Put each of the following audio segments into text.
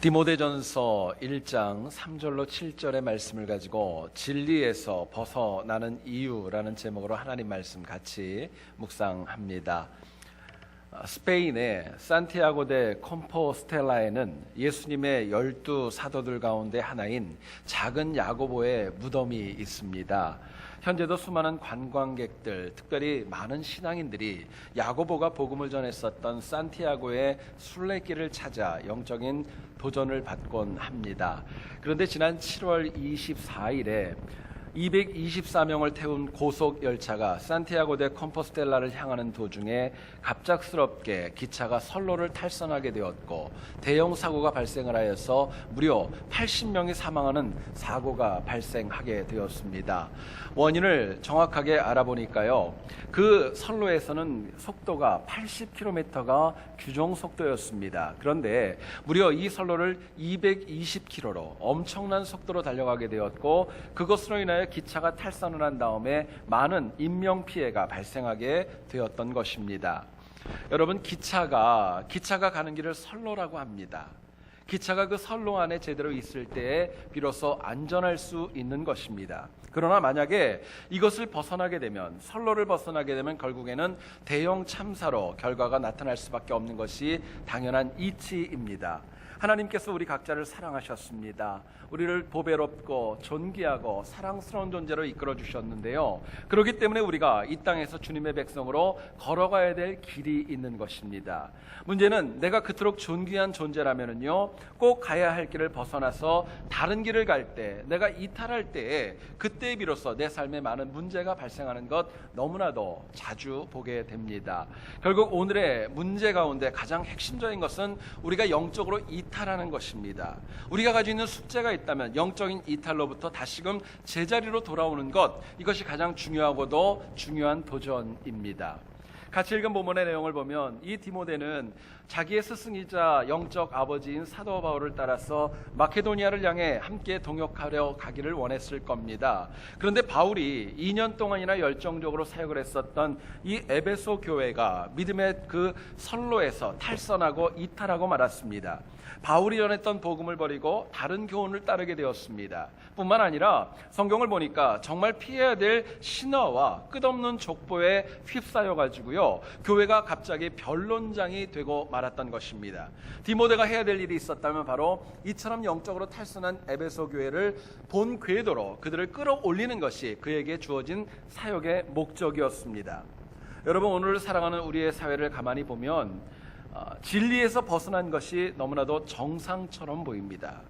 디모데전서 1장 3절로 7절의 말씀을 가지고 진리에서 벗어나는 이유라는 제목으로 하나님 말씀 같이 묵상합니다. 스페인의 산티아고 데 콤포스텔라에는 예수님의 12 사도들 가운데 하나인 작은 야고보의 무덤이 있습니다. 현재도 수많은 관광객들, 특별히 많은 신앙인들이 야고보가 복음을 전했었던 산티아고의 순례길을 찾아 영적인 도전을 받곤 합니다. 그런데 지난 7월 24일에 224명을 태운 고속 열차가 산티아고 데 콤포스텔라를 향하는 도중에 갑작스럽게 기차가 선로를 탈선하게 되었고 대형 사고가 발생을 하여서 무려 80명이 사망하는 사고가 발생하게 되었습니다. 원인을 정확하게 알아보니까요, 그 선로에서는 속도가 80km가 규정 속도였습니다. 그런데 무려 이 선로를 220km로 엄청난 속도로 달려가게 되었고, 그것으로 인하여 기차가 탈선을 한 다음에 많은 인명피해가 발생하게 되었던 것입니다. 여러분, 기차가 가는 길을 선로라고 합니다. 기차가 그 선로 안에 제대로 있을 때에 비로소 안전할 수 있는 것입니다. 그러나 만약에 이것을 벗어나게 되면, 선로를 벗어나게 되면 결국에는 대형 참사로 결과가 나타날 수밖에 없는 것이 당연한 이치입니다. 하나님께서 우리 각자를 사랑하셨습니다. 우리를 보배롭고 존귀하고 사랑스러운 존재로 이끌어 주셨는데요, 그렇기 때문에 우리가 이 땅에서 주님의 백성으로 걸어가야 될 길이 있는 것입니다. 문제는 내가 그토록 존귀한 존재라면은요, 꼭 가야 할 길을 벗어나서 다른 길을 갈 때, 내가 이탈할 때에 그때 비로소 내 삶에 많은 문제가 발생하는 것 너무나도 자주 보게 됩니다. 결국 오늘의 문제 가운데 가장 핵심적인 것은 우리가 영적으로 이탈하는 것입니다. 우리가 가지고 있는 숙제가 있다면 영적인 이탈로부터 다시금 제자리로 돌아오는 것, 이것이 가장 중요하고도 중요한 도전입니다. 같이 읽은 본문의 내용을 보면 이 디모데는 자기의 스승이자 영적 아버지인 사도 바울을 따라서 마케도니아를 향해 함께 동역하려 가기를 원했을 겁니다. 그런데 바울이 2년 동안이나 열정적으로 사역을 했었던 이 에베소 교회가 믿음의 그 선로에서 탈선하고 이탈하고 말았습니다. 바울이 전했던 복음을 버리고 다른 교훈을 따르게 되었습니다. 뿐만 아니라 성경을 보니까 정말 피해야 될 신화와 끝없는 족보에 휩싸여 가지고요, 교회가 갑자기 변론장이 되고 말았던 것입니다. 디모데가 해야 될 일이 있었다면 바로 이처럼 영적으로 탈선한 에베소 교회를 본 궤도로 그들을 끌어올리는 것이 그에게 주어진 사역의 목적이었습니다. 여러분, 오늘을 살아가는 우리의 사회를 가만히 보면 진리에서 벗어난 것이 너무나도 정상처럼 보입니다.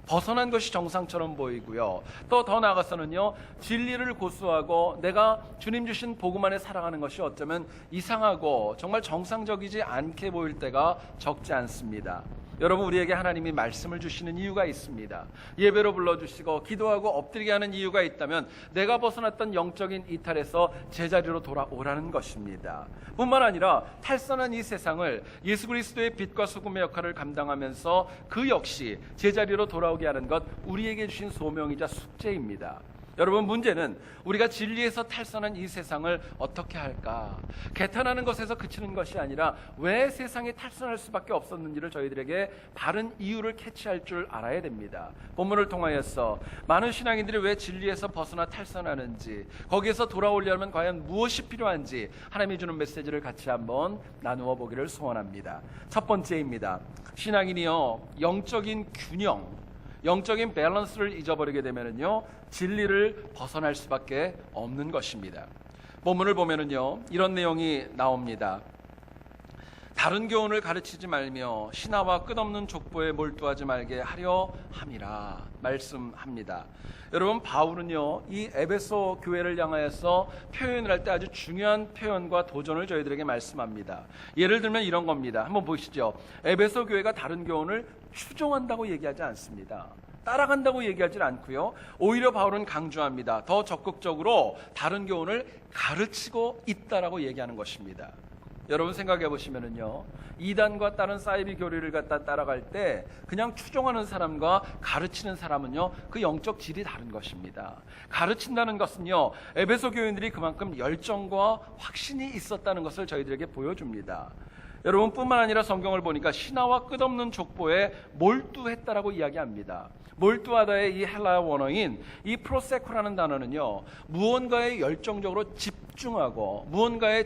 벗어난 것이 정상처럼 보이고요, 또 더 나아가서는요, 진리를 고수하고 내가 주님 주신 복음 안에 살아가는 것이 어쩌면 이상하고 정말 정상적이지 않게 보일 때가 적지 않습니다. 여러분, 우리에게 하나님이 말씀을 주시는 이유가 있습니다. 예배로 불러주시고 기도하고 엎드리게 하는 이유가 있다면 내가 벗어났던 영적인 이탈에서 제자리로 돌아오라는 것입니다. 뿐만 아니라 탈선한 이 세상을 예수 그리스도의 빛과 소금의 역할을 감당하면서 그 역시 제자리로 돌아오게 하는 것, 우리에게 주신 소명이자 숙제입니다. 여러분, 문제는 우리가 진리에서 탈선한 이 세상을 어떻게 할까? 개탄하는 것에서 그치는 것이 아니라 왜 세상이 탈선할 수밖에 없었는지를 저희들에게 바른 이유를 캐치할 줄 알아야 됩니다. 본문을 통하여서 많은 신앙인들이 왜 진리에서 벗어나 탈선하는지, 거기에서 돌아오려면 과연 무엇이 필요한지 하나님이 주는 메시지를 같이 한번 나누어 보기를 소원합니다. 첫 번째입니다. 신앙인이요, 영적인 균형, 영적인 밸런스를 잊어버리게 되면은요, 진리를 벗어날 수밖에 없는 것입니다. 본문을 보면은요, 이런 내용이 나옵니다. 다른 교훈을 가르치지 말며 신화와 끝없는 족보에 몰두하지 말게 하려 함이라 말씀합니다. 여러분, 바울은요, 이 에베소 교회를 향하여서 표현을 할 때 아주 중요한 표현과 도전을 저희들에게 말씀합니다. 예를 들면 이런 겁니다. 한번 보시죠. 에베소 교회가 다른 교훈을 추종한다고 얘기하지 않습니다. 따라간다고 얘기하지 않고요, 오히려 바울은 강조합니다. 더 적극적으로 다른 교훈을 가르치고 있다라고 얘기하는 것입니다. 여러분, 생각해 보시면은요, 이단과 다른 사이비 교리를 갖다 따라갈 때 그냥 추종하는 사람과 가르치는 사람은요, 그 영적 질이 다른 것입니다. 가르친다는 것은요, 에베소 교인들이 그만큼 열정과 확신이 있었다는 것을 저희들에게 보여줍니다. 여러분, 뿐만 아니라 성경을 보니까 신하와 끝없는 족보에 몰두했다라고 이야기합니다. 몰두하다의 이 헬라어 원어인 이 프로세코라는 단어는요, 무언가에 열정적으로 집중하고 무언가에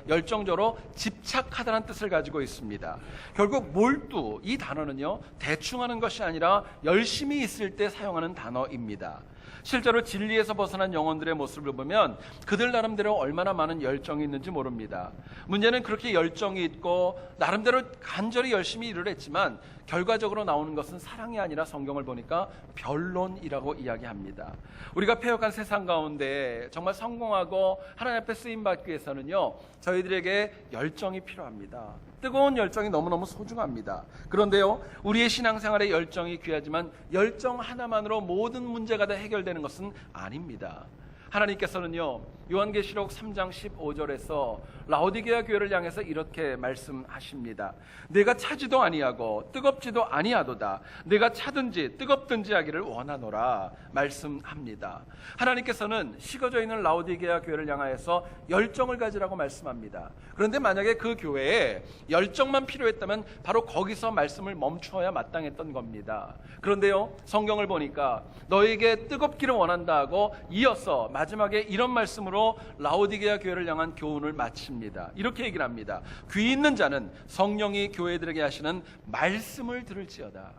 열정적으로 집착하다는 뜻을 가지고 있습니다. 결국 몰두, 이 단어는요, 대충 하는 것이 아니라 열심히 있을 때 사용하는 단어입니다. 실제로 진리에서 벗어난 영혼들의 모습을 보면 그들 나름대로 얼마나 많은 열정이 있는지 모릅니다. 문제는 그렇게 열정이 있고 나름대로 간절히 열심히 일을 했지만 결과적으로 나오는 것은 사랑이 아니라 성경을 보니까 변론이라고 이야기합니다. 우리가 패역한 세상 가운데 정말 성공하고 하나님 앞에 쓰임받기 위해서는요, 저희들에게 열정이 필요합니다. 뜨거운 열정이 너무너무 소중합니다. 그런데요, 우리의 신앙생활의 열정이 귀하지만 열정 하나만으로 모든 문제가 다 해결되는 것은 아닙니다. 하나님께서는요, 요한계시록 3장 15절에서 라오디게아 교회를 향해서 이렇게 말씀하십니다. 내가 차지도 아니하고 뜨겁지도 아니하도다. 내가 차든지 뜨겁든지 하기를 원하노라 말씀합니다. 하나님께서는 식어져 있는 라오디게아 교회를 향하여서 열정을 가지라고 말씀합니다. 그런데 만약에 그 교회에 열정만 필요했다면 바로 거기서 말씀을 멈추어야 마땅했던 겁니다. 그런데요, 성경을 보니까 너에게 뜨겁기를 원한다 하고 이어서 마지막에 이런 말씀으로 라오디게아 교회를 향한 교훈을 마칩니다. 이렇게 얘기를 합니다. 귀 있는 자는 성령이 교회들에게 하시는 말씀을 들을지어다.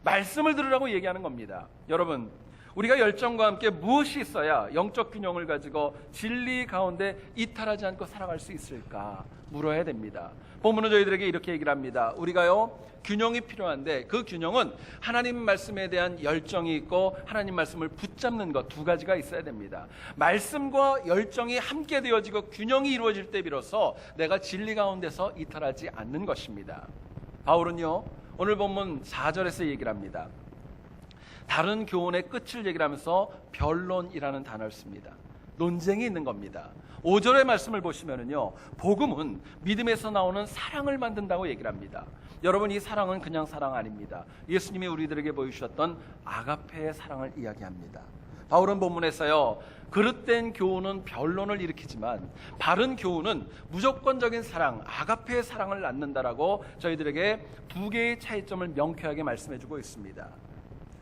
말씀을 들으라고 얘기하는 겁니다. 여러분, 우리가 열정과 함께 무엇이 있어야 영적 균형을 가지고 진리 가운데 이탈하지 않고 살아갈 수 있을까 물어야 됩니다. 본문은 저희들에게 이렇게 얘기를 합니다. 우리가요, 균형이 필요한데 그 균형은 하나님 말씀에 대한 열정이 있고 하나님 말씀을 붙잡는 것, 두 가지가 있어야 됩니다. 말씀과 열정이 함께 되어지고 균형이 이루어질 때 비로소 내가 진리 가운데서 이탈하지 않는 것입니다. 바울은요, 오늘 본문 4절에서 얘기를 합니다. 다른 교훈의 끝을 얘기를 하면서 변론이라는 단어를 씁니다. 논쟁이 있는 겁니다. 5절의 말씀을 보시면은요, 복음은 믿음에서 나오는 사랑을 만든다고 얘기를 합니다. 여러분, 이 사랑은 그냥 사랑 아닙니다. 예수님이 우리들에게 보여주셨던 아가페의 사랑을 이야기합니다. 바울은 본문에서요, 그릇된 교훈은 변론을 일으키지만 바른 교훈은 무조건적인 사랑, 아가페의 사랑을 낳는다라고 저희들에게 두 개의 차이점을 명쾌하게 말씀해주고 있습니다.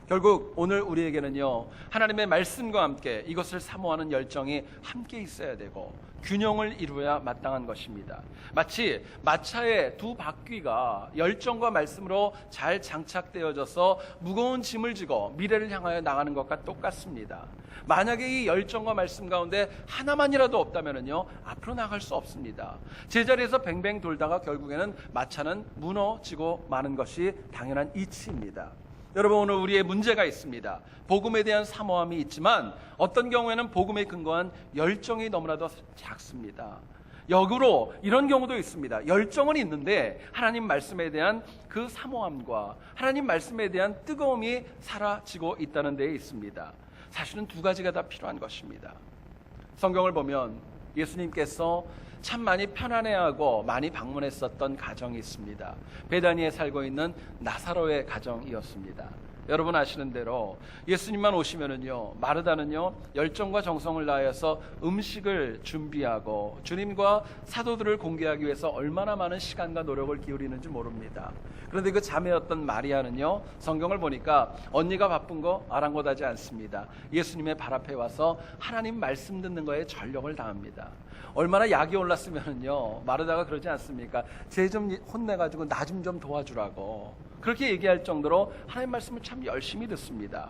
결국 오늘 우리에게는요, 하나님의 말씀과 함께 이것을 사모하는 열정이 함께 있어야 되고 균형을 이루어야 마땅한 것입니다. 마치 마차의 두 바퀴가 열정과 말씀으로 잘 장착되어져서 무거운 짐을 지고 미래를 향하여 나가는 것과 똑같습니다. 만약에 이 열정과 말씀 가운데 하나만이라도 없다면요, 앞으로 나갈 수 없습니다. 제자리에서 뱅뱅 돌다가 결국에는 마차는 무너지고 마는 것이 당연한 이치입니다. 여러분, 오늘 우리의 문제가 있습니다. 복음에 대한 사모함이 있지만 어떤 경우에는 복음에 근거한 열정이 너무나도 작습니다. 역으로 이런 경우도 있습니다. 열정은 있는데 하나님 말씀에 대한 그 사모함과 하나님 말씀에 대한 뜨거움이 사라지고 있다는 데에 있습니다. 사실은 두 가지가 다 필요한 것입니다. 성경을 보면 예수님께서 참 많이 편안해하고 많이 방문했었던 가정이 있습니다. 베다니에 살고 있는 나사로의 가정이었습니다. 여러분 아시는 대로 예수님만 오시면은요, 마르다는요, 열정과 정성을 다하여서 음식을 준비하고 주님과 사도들을 공개하기 위해서 얼마나 많은 시간과 노력을 기울이는지 모릅니다. 그런데 그 자매였던 마리아는요, 성경을 보니까 언니가 바쁜 거 아랑곳하지 않습니다. 예수님의 발 앞에 와서 하나님 말씀 듣는 거에 전력을 다합니다. 얼마나 약이 올랐으면은요, 마르다가 그러지 않습니까? 쟤 좀 혼내가지고 나 좀 도와주라고 그렇게 얘기할 정도로 하나님 말씀을 참 열심히 듣습니다.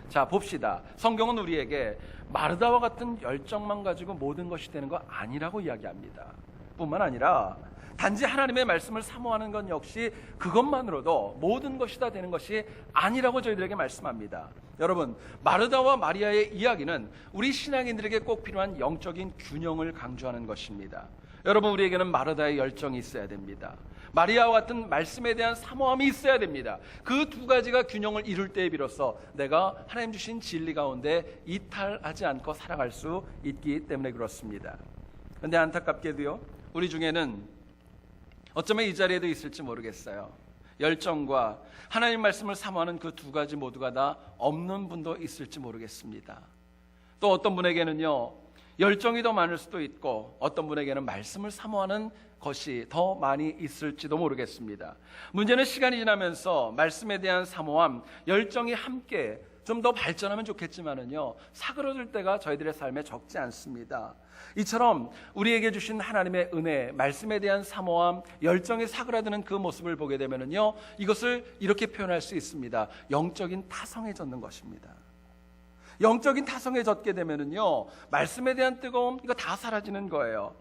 자, 봅시다. 성경은 우리에게 마르다와 같은 열정만 가지고 모든 것이 되는 거 아니라고 이야기합니다. 뿐만 아니라 단지 하나님의 말씀을 사모하는 건 역시 그것만으로도 모든 것이 다 되는 것이 아니라고 저희들에게 말씀합니다. 여러분, 마르다와 마리아의 이야기는 우리 신앙인들에게 꼭 필요한 영적인 균형을 강조하는 것입니다. 여러분, 우리에게는 마르다의 열정이 있어야 됩니다. 마리아와 같은 말씀에 대한 사모함이 있어야 됩니다. 그 두 가지가 균형을 이룰 때에 비로소 내가 하나님 주신 진리 가운데 이탈하지 않고 살아갈 수 있기 때문에 그렇습니다. 그런데 안타깝게도요, 우리 중에는 어쩌면 이 자리에도 있을지 모르겠어요. 열정과 하나님 말씀을 사모하는 그 두 가지 모두가 다 없는 분도 있을지 모르겠습니다. 또 어떤 분에게는요, 열정이 더 많을 수도 있고 어떤 분에게는 말씀을 사모하는 것이 더 많이 있을지도 모르겠습니다. 문제는 시간이 지나면서 말씀에 대한 사모함, 열정이 함께 좀 더 발전하면 좋겠지만은요, 사그러들 때가 저희들의 삶에 적지 않습니다. 이처럼 우리에게 주신 하나님의 은혜, 말씀에 대한 사모함, 열정이 사그라드는 그 모습을 보게 되면은요, 이것을 이렇게 표현할 수 있습니다. 영적인 타성에 젖는 것입니다. 영적인 타성에 젖게 되면은요, 말씀에 대한 뜨거움, 이거 다 사라지는 거예요.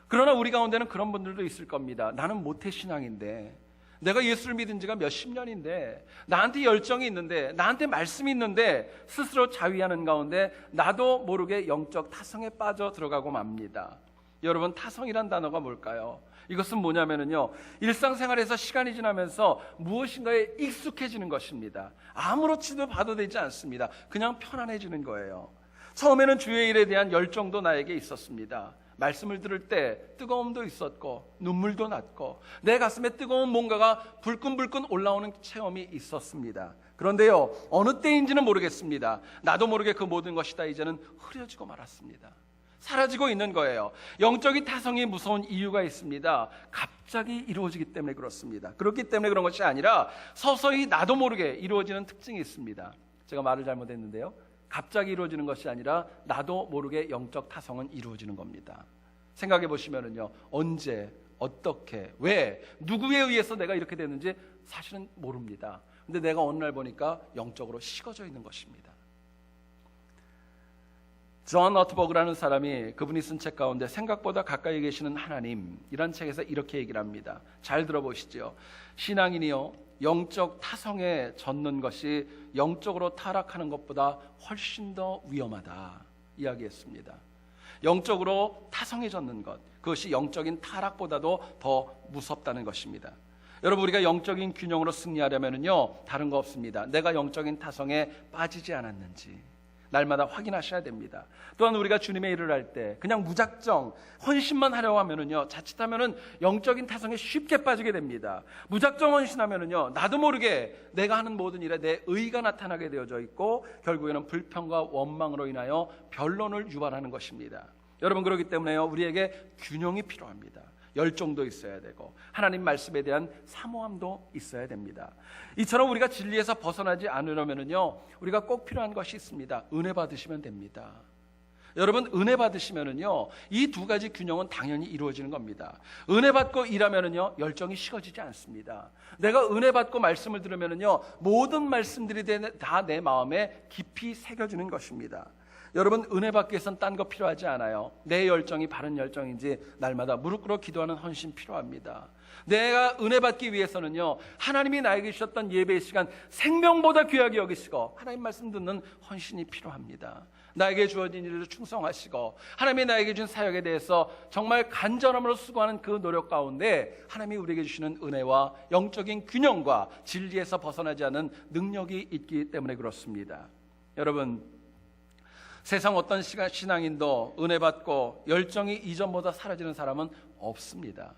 그러나 우리 가운데는 그런 분들도 있을 겁니다. 나는 모태신앙인데, 내가 예수를 믿은 지가 몇십 년인데, 나한테 열정이 있는데, 나한테 말씀이 있는데, 스스로 자위하는 가운데 나도 모르게 영적 타성에 빠져 들어가고 맙니다. 여러분, 타성이란 단어가 뭘까요? 이것은 뭐냐면요, 일상생활에서 시간이 지나면서 무엇인가에 익숙해지는 것입니다. 아무렇지도 봐도 되지 않습니다. 그냥 편안해지는 거예요. 처음에는 주의 일에 대한 열정도 나에게 있었습니다. 말씀을 들을 때 뜨거움도 있었고 눈물도 났고 내 가슴에 뜨거운 뭔가가 불끈불끈 올라오는 체험이 있었습니다. 그런데요, 어느 때인지는 모르겠습니다. 나도 모르게 그 모든 것이 다 이제는 흐려지고 말았습니다. 사라지고 있는 거예요. 영적인 타성이 무서운 이유가 있습니다. 갑자기 이루어지기 때문에 그렇습니다. 그렇기 때문에 그런 것이 아니라 서서히 나도 모르게 이루어지는 특징이 있습니다. 제가 말을 잘못했는데요, 갑자기 이루어지는 것이 아니라 나도 모르게 영적 타성은 이루어지는 겁니다. 생각해 보시면은요, 언제, 어떻게, 왜, 누구에 의해서 내가 이렇게 됐는지 사실은 모릅니다. 근데 내가 어느 날 보니까 영적으로 식어져 있는 것입니다. 존 너트버그라는 사람이 그분이 쓴 책 가운데 생각보다 가까이 계시는 하나님, 이란 책에서 이렇게 얘기를 합니다. 잘 들어보시죠. 신앙인이요, 영적 타성에 젖는 것이 영적으로 타락하는 것보다 훨씬 더 위험하다 이야기했습니다. 영적으로 타성에 젖는 것, 그것이 영적인 타락보다도 더 무섭다는 것입니다. 여러분, 우리가 영적인 균형으로 승리하려면요, 다른 거 없습니다. 내가 영적인 타성에 빠지지 않았는지 날마다 확인하셔야 됩니다. 또한 우리가 주님의 일을 할 때 그냥 무작정 헌신만 하려고 하면은요, 자칫하면은 영적인 타성에 쉽게 빠지게 됩니다. 무작정 헌신하면은요, 나도 모르게 내가 하는 모든 일에 내 의가 나타나게 되어져 있고 결국에는 불평과 원망으로 인하여 변론을 유발하는 것입니다. 여러분, 그렇기 때문에요, 우리에게 균형이 필요합니다. 열정도 있어야 되고 하나님 말씀에 대한 사모함도 있어야 됩니다. 이처럼 우리가 진리에서 벗어나지 않으려면요, 우리가 꼭 필요한 것이 있습니다. 은혜 받으시면 됩니다. 여러분, 은혜 받으시면은요, 이 두 가지 균형은 당연히 이루어지는 겁니다. 은혜 받고 일하면은요, 열정이 식어지지 않습니다. 내가 은혜 받고 말씀을 들으면은요, 모든 말씀들이 다 내 마음에 깊이 새겨지는 것입니다. 여러분, 은혜 받기 위해서는 딴 거 필요하지 않아요. 내 열정이 바른 열정인지 날마다 무릎 꿇어 기도하는 헌신 필요합니다. 내가 은혜 받기 위해서는요, 하나님이 나에게 주셨던 예배의 시간 생명보다 귀하게 여기시고 하나님 말씀 듣는 헌신이 필요합니다. 나에게 주어진 일을 충성하시고 하나님이 나에게 준 사역에 대해서 정말 간절함으로 수고하는 그 노력 가운데 하나님이 우리에게 주시는 은혜와 영적인 균형과 진리에서 벗어나지 않는 능력이 있기 때문에 그렇습니다. 여러분, 세상 어떤 신앙인도 은혜 받고 열정이 이전보다 사라지는 사람은 없습니다.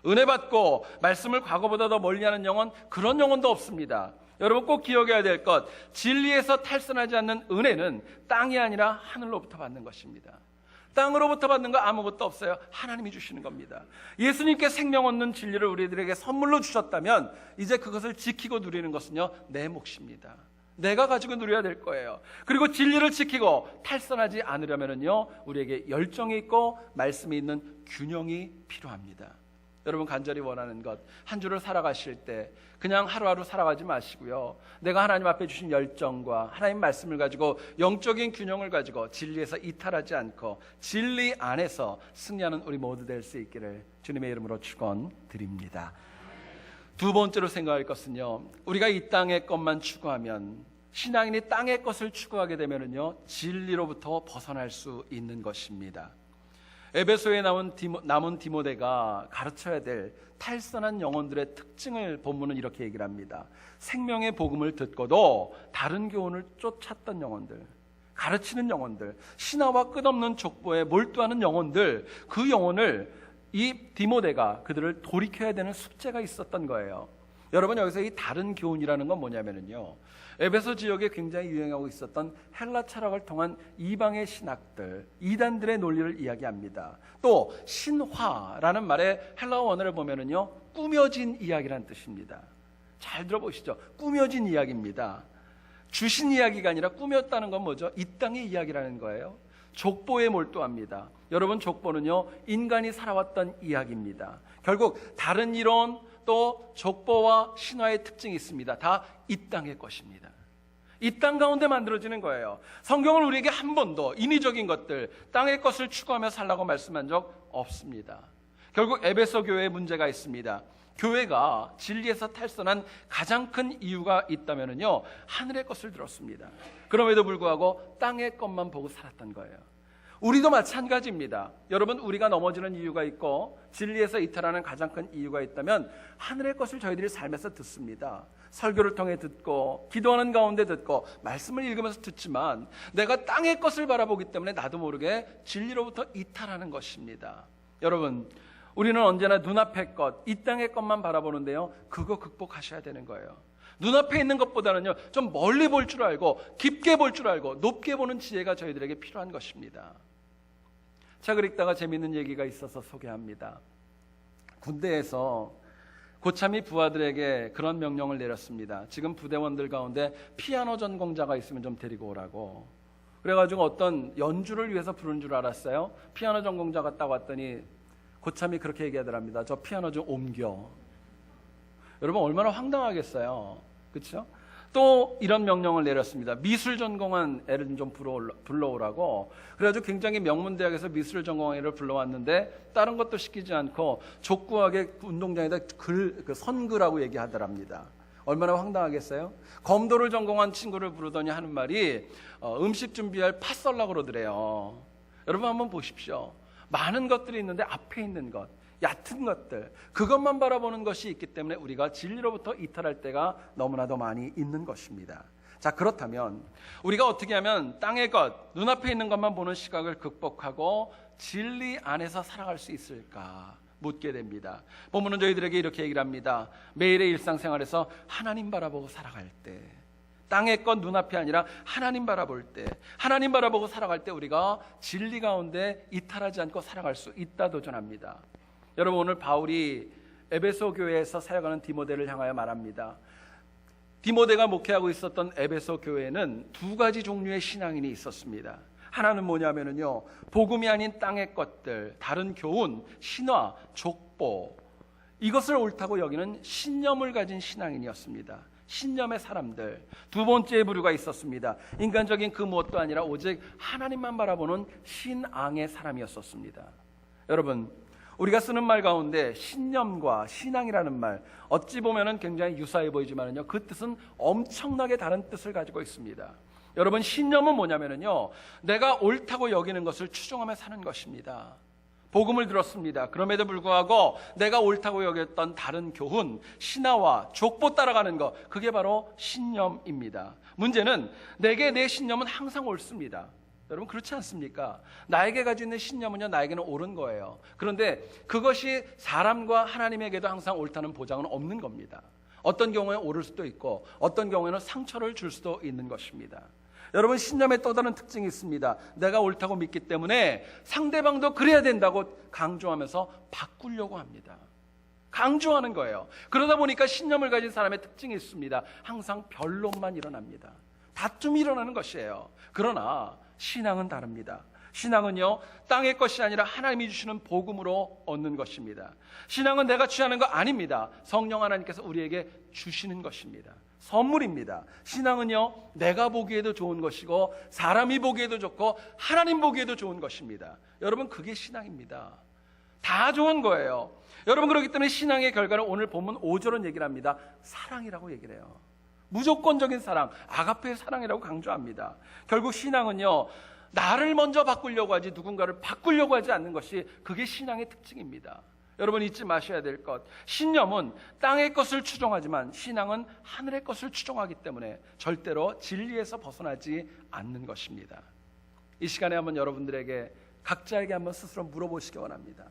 은혜 받고 말씀을 과거보다 더 멀리하는 영혼, 그런 영혼도 없습니다. 여러분, 꼭 기억해야 될 것, 진리에서 탈선하지 않는 은혜는 땅이 아니라 하늘로부터 받는 것입니다. 땅으로부터 받는 거 아무것도 없어요. 하나님이 주시는 겁니다. 예수님께 생명 얻는 진리를 우리들에게 선물로 주셨다면 이제 그것을 지키고 누리는 것은요, 내 몫입니다. 내가 가지고 누려야 될 거예요. 그리고 진리를 지키고 탈선하지 않으려면요, 우리에게 열정이 있고 말씀이 있는 균형이 필요합니다. 여러분, 간절히 원하는 것, 한 주를 살아가실 때 그냥 하루하루 살아가지 마시고요, 내가 하나님 앞에 주신 열정과 하나님 말씀을 가지고 영적인 균형을 가지고 진리에서 이탈하지 않고 진리 안에서 승리하는 우리 모두 될 수 있기를 주님의 이름으로 축원드립니다. 두 번째로 생각할 것은요, 우리가 이 땅의 것만 추구하면, 신앙인이 땅의 것을 추구하게 되면은요, 진리로부터 벗어날 수 있는 것입니다. 에베소에 남은 디모데가 가르쳐야 될 탈선한 영혼들의 특징을 본문은 이렇게 얘기를 합니다. 생명의 복음을 듣고도 다른 교훈을 쫓았던 영혼들, 가르치는 영혼들, 신화와 끝없는 족보에 몰두하는 영혼들, 그 영혼을 이 디모데가 그들을 돌이켜야 되는 숙제가 있었던 거예요. 여러분, 여기서 이 다른 교훈이라는 건 뭐냐면요, 에베소 지역에 굉장히 유행하고 있었던 헬라 철학을 통한 이방의 신학들, 이단들의 논리를 이야기합니다. 또 신화라는 말의 헬라어 원어를 보면은요, 꾸며진 이야기란 뜻입니다. 잘 들어보시죠. 꾸며진 이야기입니다. 주신 이야기가 아니라 꾸몄다는 건 뭐죠? 이 땅의 이야기라는 거예요. 족보에 몰두합니다. 여러분, 족보는요, 인간이 살아왔던 이야기입니다. 결국 다른 이론, 또 족보와 신화의 특징이 있습니다. 다 이 땅의 것입니다. 이 땅 가운데 만들어지는 거예요. 성경을 우리에게 한 번도 인위적인 것들, 땅의 것을 추구하며 살라고 말씀한 적 없습니다. 결국 에베소 교회에 문제가 있습니다. 교회가 진리에서 탈선한 가장 큰 이유가 있다면요, 하늘의 것을 들었습니다. 그럼에도 불구하고 땅의 것만 보고 살았던 거예요. 우리도 마찬가지입니다. 여러분, 우리가 넘어지는 이유가 있고 진리에서 이탈하는 가장 큰 이유가 있다면 하늘의 것을 저희들이 삶에서 듣습니다. 설교를 통해 듣고, 기도하는 가운데 듣고, 말씀을 읽으면서 듣지만 내가 땅의 것을 바라보기 때문에 나도 모르게 진리로부터 이탈하는 것입니다. 여러분, 우리는 언제나 눈앞의 것, 이 땅의 것만 바라보는데요, 그거 극복하셔야 되는 거예요. 눈앞에 있는 것보다는요, 좀 멀리 볼 줄 알고, 깊게 볼 줄 알고, 높게 보는 지혜가 저희들에게 필요한 것입니다. 책을 읽다가 재미있는 얘기가 있어서 소개합니다. 군대에서 고참이 부하들에게 그런 명령을 내렸습니다. 지금 부대원들 가운데 피아노 전공자가 있으면 좀 데리고 오라고. 그래가지고 어떤 연주를 위해서 부른 줄 알았어요. 피아노 전공자가 딱 왔더니 고참이 그렇게 얘기하더랍니다. 저 피아노 좀 옮겨. 여러분, 얼마나 황당하겠어요. 그렇죠? 또 이런 명령을 내렸습니다. 미술 전공한 애를 좀 불러오라고. 그래가지고 굉장히 명문대학에서 미술 전공한 애를 불러왔는데 다른 것도 시키지 않고 족구하게 운동장에다 선글하고 얘기하더랍니다. 얼마나 황당하겠어요? 검도를 전공한 친구를 부르더니 하는 말이 음식 준비할 팥 썰라고 그러더래요. 여러분, 한번 보십시오. 많은 것들이 있는데 앞에 있는 것, 얕은 것들, 그것만 바라보는 것이 있기 때문에 우리가 진리로부터 이탈할 때가 너무나도 많이 있는 것입니다. 자, 그렇다면 우리가 어떻게 하면 땅의 것, 눈앞에 있는 것만 보는 시각을 극복하고 진리 안에서 살아갈 수 있을까 묻게 됩니다. 본문은 저희들에게 이렇게 얘기를 합니다. 매일의 일상생활에서 하나님 바라보고 살아갈 때, 땅의 것 눈앞이 아니라 하나님 바라볼 때, 하나님 바라보고 살아갈 때 우리가 진리 가운데 이탈하지 않고 살아갈 수 있다 도전합니다. 여러분, 오늘 바울이 에베소 교회에서 사역하는 디모데를 향하여 말합니다. 디모데가 목회하고 있었던 에베소 교회에는 두 가지 종류의 신앙인이 있었습니다. 하나는 뭐냐면요, 복음이 아닌 땅의 것들, 다른 교훈, 신화, 족보, 이것을 옳다고 여기는 신념을 가진 신앙인이었습니다. 신념의 사람들. 두 번째 부류가 있었습니다. 인간적인 그 무엇도 아니라 오직 하나님만 바라보는 신앙의 사람이었었습니다. 여러분, 우리가 쓰는 말 가운데 신념과 신앙이라는 말, 어찌 보면 굉장히 유사해 보이지만요, 그 뜻은 엄청나게 다른 뜻을 가지고 있습니다. 여러분, 신념은 뭐냐면요, 내가 옳다고 여기는 것을 추종하며 사는 것입니다. 복음을 들었습니다. 그럼에도 불구하고 내가 옳다고 여겼던 다른 교훈, 신화와 족보 따라가는 것, 그게 바로 신념입니다. 문제는 내게 내 신념은 항상 옳습니다. 여러분, 그렇지 않습니까? 나에게 가지고 있는 신념은요, 나에게는 옳은 거예요. 그런데 그것이 사람과 하나님에게도 항상 옳다는 보장은 없는 겁니다. 어떤 경우에 옳을 수도 있고 어떤 경우에는 상처를 줄 수도 있는 것입니다. 여러분, 신념의 또 다른 특징이 있습니다. 내가 옳다고 믿기 때문에 상대방도 그래야 된다고 강조하면서 바꾸려고 합니다. 강조하는 거예요. 그러다 보니까 신념을 가진 사람의 특징이 있습니다. 항상 변론만 일어납니다. 다툼이 일어나는 것이에요. 그러나 신앙은 다릅니다. 신앙은요, 땅의 것이 아니라 하나님이 주시는 복음으로 얻는 것입니다. 신앙은 내가 취하는 거 아닙니다. 성령 하나님께서 우리에게 주시는 것입니다. 선물입니다. 신앙은요, 내가 보기에도 좋은 것이고 사람이 보기에도 좋고 하나님 보기에도 좋은 것입니다. 여러분, 그게 신앙입니다. 다 좋은 거예요. 여러분, 그렇기 때문에 신앙의 결과를 오늘 본문 5절은 얘기를 합니다. 사랑이라고 얘기를 해요. 무조건적인 사랑, 아가페의 사랑이라고 강조합니다. 결국 신앙은요, 나를 먼저 바꾸려고 하지 누군가를 바꾸려고 하지 않는 것이, 그게 신앙의 특징입니다. 여러분, 잊지 마셔야 될 것, 신념은 땅의 것을 추종하지만 신앙은 하늘의 것을 추종하기 때문에 절대로 진리에서 벗어나지 않는 것입니다. 이 시간에 한번 여러분들에게, 각자에게 한번 스스로 물어보시기 원합니다.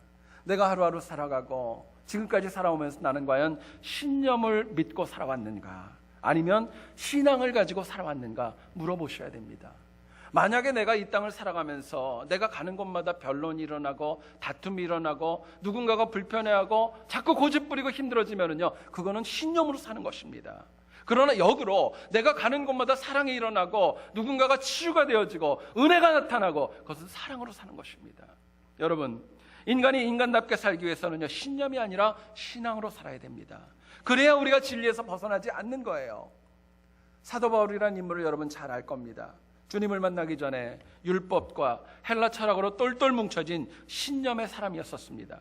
내가 하루하루 살아가고 지금까지 살아오면서 나는 과연 신념을 믿고 살아왔는가, 아니면 신앙을 가지고 살아왔는가 물어보셔야 됩니다. 만약에 내가 이 땅을 살아가면서 내가 가는 곳마다 변론이 일어나고 다툼이 일어나고 누군가가 불편해하고 자꾸 고집부리고 힘들어지면은요, 그거는 신념으로 사는 것입니다. 그러나 역으로 내가 가는 곳마다 사랑이 일어나고 누군가가 치유가 되어지고 은혜가 나타나고, 그것은 사랑으로 사는 것입니다. 여러분, 인간이 인간답게 살기 위해서는요, 신념이 아니라 신앙으로 살아야 됩니다. 그래야 우리가 진리에서 벗어나지 않는 거예요. 사도 바울이라는 인물을 여러분 잘 알 겁니다. 주님을 만나기 전에 율법과 헬라 철학으로 똘똘 뭉쳐진 신념의 사람이었었습니다.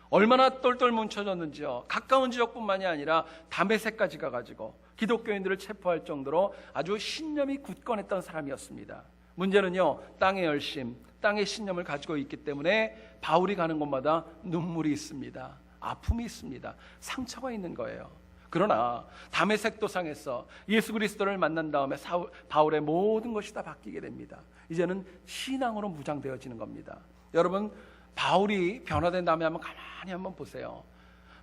얼마나 똘똘 뭉쳐졌는지요. 가까운 지역뿐만이 아니라 다메섹까지 가가지고 기독교인들을 체포할 정도로 아주 신념이 굳건했던 사람이었습니다. 문제는요, 땅의 열심, 땅의 신념을 가지고 있기 때문에 바울이 가는 곳마다 눈물이 있습니다. 아픔이 있습니다. 상처가 있는 거예요. 그러나 다메섹 도상에서 예수 그리스도를 만난 다음에 바울의 모든 것이 다 바뀌게 됩니다. 이제는 신앙으로 무장되어지는 겁니다. 여러분, 바울이 변화된 다음에 가만히 한번 보세요.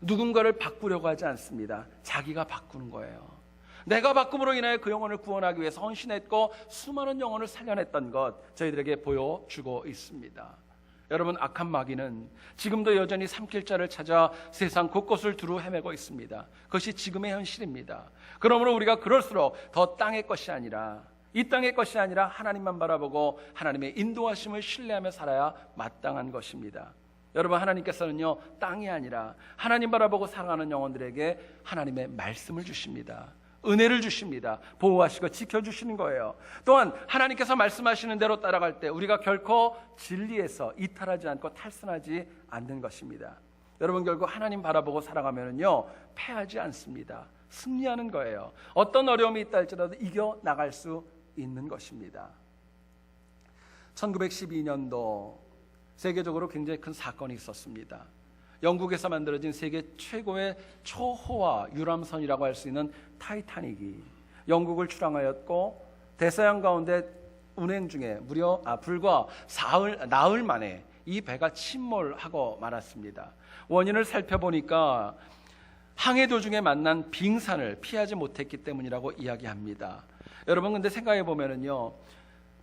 누군가를 바꾸려고 하지 않습니다. 자기가 바꾸는 거예요. 내가 바꿈으로 인하여 그 영혼을 구원하기 위해서 헌신했고 수많은 영혼을 살려냈던 것, 저희들에게 보여주고 있습니다. 여러분, 악한 마귀는 지금도 여전히 삼킬자를 찾아 세상 곳곳을 두루 헤매고 있습니다. 그것이 지금의 현실입니다. 그러므로 우리가 그럴수록 더 땅의 것이 아니라, 이 땅의 것이 아니라 하나님만 바라보고 하나님의 인도하심을 신뢰하며 살아야 마땅한 것입니다. 여러분, 하나님께서는요, 땅이 아니라 하나님 바라보고 살아가는 영혼들에게 하나님의 말씀을 주십니다. 은혜를 주십니다. 보호하시고 지켜주시는 거예요. 또한 하나님께서 말씀하시는 대로 따라갈 때 우리가 결코 진리에서 이탈하지 않고 탈선하지 않는 것입니다. 여러분, 결국 하나님 바라보고 살아가면은요, 패하지 않습니다. 승리하는 거예요. 어떤 어려움이 있다 할지라도 이겨나갈 수 있는 것입니다. 1912년도 세계적으로 굉장히 큰 사건이 있었습니다. 영국에서 만들어진 세계 최고의 초호화 유람선이라고 할 수 있는 타이타닉이 영국을 출항하였고, 대서양 가운데 운행 중에 불과 나흘 만에 이 배가 침몰하고 말았습니다. 원인을 살펴보니까 항해 도중에 만난 빙산을 피하지 못했기 때문이라고 이야기합니다. 여러분, 근데 생각해 보면은요,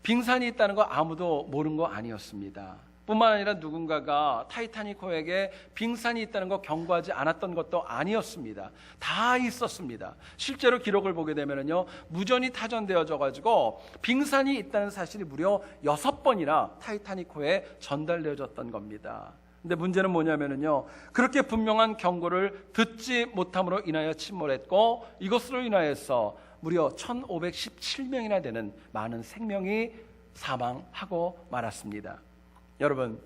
빙산이 있다는 거 아무도 모르는 거 아니었습니다. 뿐만 아니라 누군가가 타이타닉호에게 빙산이 있다는 거 경고하지 않았던 것도 아니었습니다. 다 있었습니다. 실제로 기록을 보게 되면요, 무전이 타전되어져 가지고 빙산이 있다는 사실이 무려 6번이나 타이타닉호에 전달되어졌던 겁니다. 근데 문제는 뭐냐면요, 그렇게 분명한 경고를 듣지 못함으로 인하여 침몰했고, 이것으로 인하여서 무려 1517명이나 되는 많은 생명이 사망하고 말았습니다. 여러분,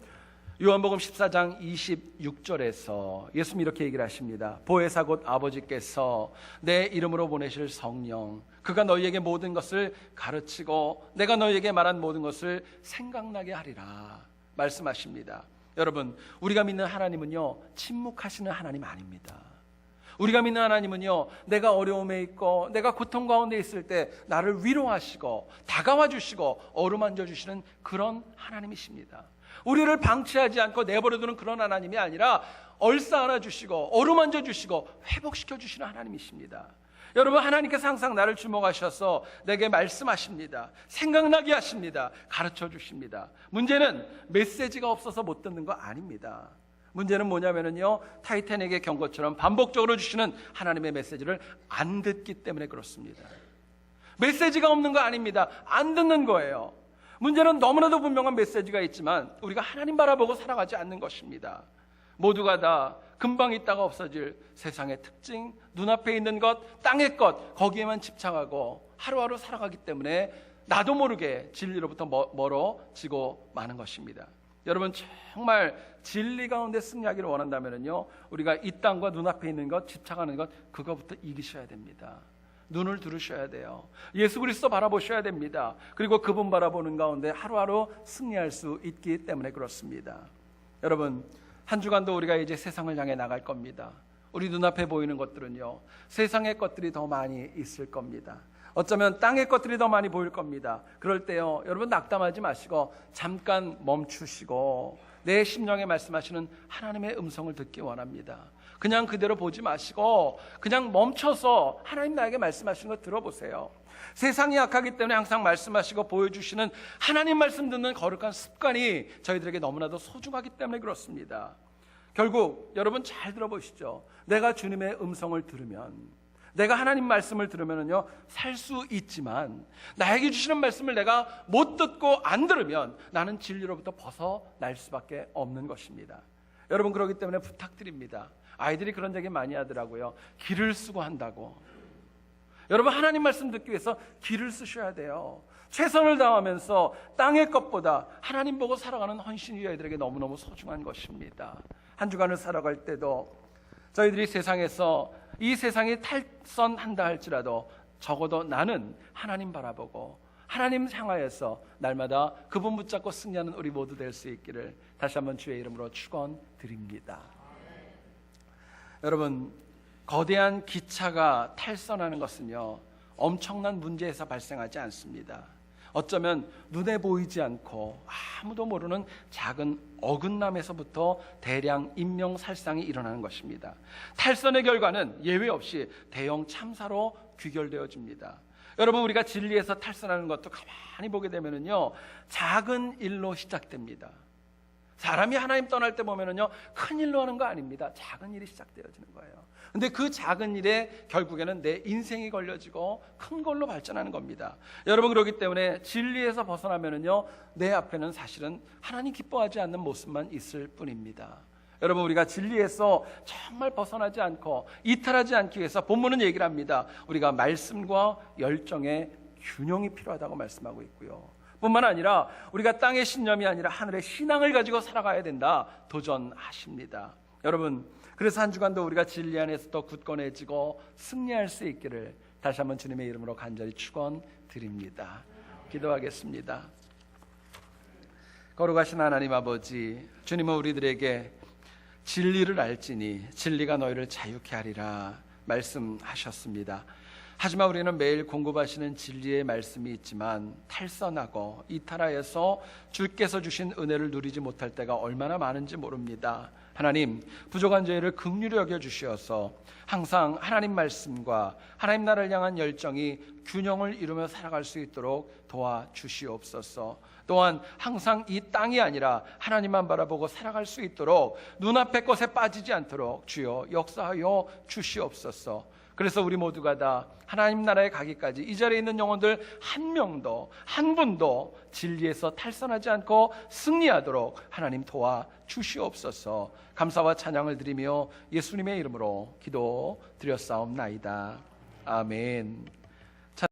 요한복음 14장 26절에서 예수님이 이렇게 얘기를 하십니다. 보혜사 곧 아버지께서 내 이름으로 보내실 성령, 그가 너희에게 모든 것을 가르치고 내가 너희에게 말한 모든 것을 생각나게 하리라 말씀하십니다. 여러분, 우리가 믿는 하나님은요, 침묵하시는 하나님 아닙니다. 우리가 믿는 하나님은요, 내가 어려움에 있고 내가 고통 가운데 있을 때 나를 위로하시고 다가와 주시고 어루만져 주시는 그런 하나님이십니다. 우리를 방치하지 않고 내버려두는 그런 하나님이 아니라 얼싸안아 주시고 어루만져 주시고 회복시켜 주시는 하나님이십니다. 여러분, 하나님께서 항상 나를 주목하셔서 내게 말씀하십니다. 생각나게 하십니다. 가르쳐 주십니다. 문제는 메시지가 없어서 못 듣는 거 아닙니다. 문제는 뭐냐면요, 타이타닉의 경고처럼 반복적으로 주시는 하나님의 메시지를 안 듣기 때문에 그렇습니다. 메시지가 없는 거 아닙니다. 안 듣는 거예요. 문제는 너무나도 분명한 메시지가 있지만 우리가 하나님 바라보고 살아가지 않는 것입니다. 모두가 다 금방 있다가 없어질 세상의 특징, 눈앞에 있는 것, 땅의 것, 거기에만 집착하고 하루하루 살아가기 때문에 나도 모르게 진리로부터 멀어지고 마는 것입니다. 여러분, 정말 진리 가운데 승리하기를 원한다면요, 우리가 이 땅과 눈앞에 있는 것, 집착하는 것, 그거부터 이기셔야 됩니다. 눈을 들으셔야 돼요. 예수 그리스도 바라보셔야 됩니다. 그리고 그분 바라보는 가운데 하루하루 승리할 수 있기 때문에 그렇습니다. 여러분, 한 주간도 우리가 이제 세상을 향해 나갈 겁니다. 우리 눈앞에 보이는 것들은요, 세상의 것들이 더 많이 있을 겁니다. 어쩌면 땅의 것들이 더 많이 보일 겁니다. 그럴 때요, 여러분 낙담하지 마시고 잠깐 멈추시고 내 심령에 말씀하시는 하나님의 음성을 듣기 원합니다. 그냥 그대로 보지 마시고 그냥 멈춰서 하나님 나에게 말씀하시는 거 들어보세요. 세상이 약하기 때문에 항상 말씀하시고 보여주시는 하나님 말씀 듣는 거룩한 습관이 저희들에게 너무나도 소중하기 때문에 그렇습니다. 결국 여러분 잘 들어보시죠. 내가 주님의 음성을 들으면, 내가 하나님 말씀을 들으면요 살 수 있지만, 나에게 주시는 말씀을 내가 못 듣고 안 들으면 나는 진리로부터 벗어날 수밖에 없는 것입니다. 여러분, 그렇기 때문에 부탁드립니다. 아이들이 그런 얘기 많이 하더라고요. 기를 쓰고 한다고. 여러분, 하나님 말씀 듣기 위해서 기를 쓰셔야 돼요. 최선을 다하면서 땅의 것보다 하나님 보고 살아가는 헌신이 저희들에게 너무너무 소중한 것입니다. 한 주간을 살아갈 때도 저희들이 세상에서 이 세상이 탈선한다 할지라도 적어도 나는 하나님 바라보고 하나님 향하여서 날마다 그분 붙잡고 승리하는 우리 모두 될 수 있기를 다시 한번 주의 이름으로 축원드립니다. 여러분, 거대한 기차가 탈선하는 것은요 엄청난 문제에서 발생하지 않습니다. 어쩌면 눈에 보이지 않고 아무도 모르는 작은 어긋남에서부터 대량 인명살상이 일어나는 것입니다. 탈선의 결과는 예외 없이 대형 참사로 귀결되어집니다. 여러분, 우리가 진리에서 탈선하는 것도 가만히 보게 되면요 작은 일로 시작됩니다. 사람이 하나님 떠날 때 보면요 큰 일로 하는 거 아닙니다. 작은 일이 시작되어지는 거예요. 근데 그 작은 일에 결국에는 내 인생이 걸려지고 큰 걸로 발전하는 겁니다. 여러분, 그렇기 때문에 진리에서 벗어나면요 내 앞에는 사실은 하나님 기뻐하지 않는 모습만 있을 뿐입니다. 여러분, 우리가 진리에서 정말 벗어나지 않고 이탈하지 않기 위해서 본문은 얘기를 합니다. 우리가 말씀과 열정의 균형이 필요하다고 말씀하고 있고요. 뿐만 아니라 우리가 땅의 신념이 아니라 하늘의 신앙을 가지고 살아가야 된다 도전하십니다. 여러분, 그래서 한 주간도 우리가 진리 안에서 더 굳건해지고 승리할 수 있기를 다시 한번 주님의 이름으로 간절히 축원드립니다. 기도하겠습니다. 거룩하신 하나님 아버지, 주님은 우리들에게 진리를 알지니 진리가 너희를 자유케 하리라 말씀하셨습니다. 하지만 우리는 매일 공급하시는 진리의 말씀이 있지만 탈선하고 이탈하여서 주께서 주신 은혜를 누리지 못할 때가 얼마나 많은지 모릅니다. 하나님, 부족한 저희를 긍휼히 여겨 주시어서 항상 하나님 말씀과 하나님 나라를 향한 열정이 균형을 이루며 살아갈 수 있도록 도와주시옵소서. 또한 항상 이 땅이 아니라 하나님만 바라보고 살아갈 수 있도록 눈앞의 것에 빠지지 않도록 주여 역사하여 주시옵소서. 그래서 우리 모두가 다 하나님 나라에 가기까지 이 자리에 있는 영혼들 한 명도 한 분도 진리에서 탈선하지 않고 승리하도록 하나님 도와주시옵소서. 감사와 찬양을 드리며 예수님의 이름으로 기도드렸사옵나이다. 아멘.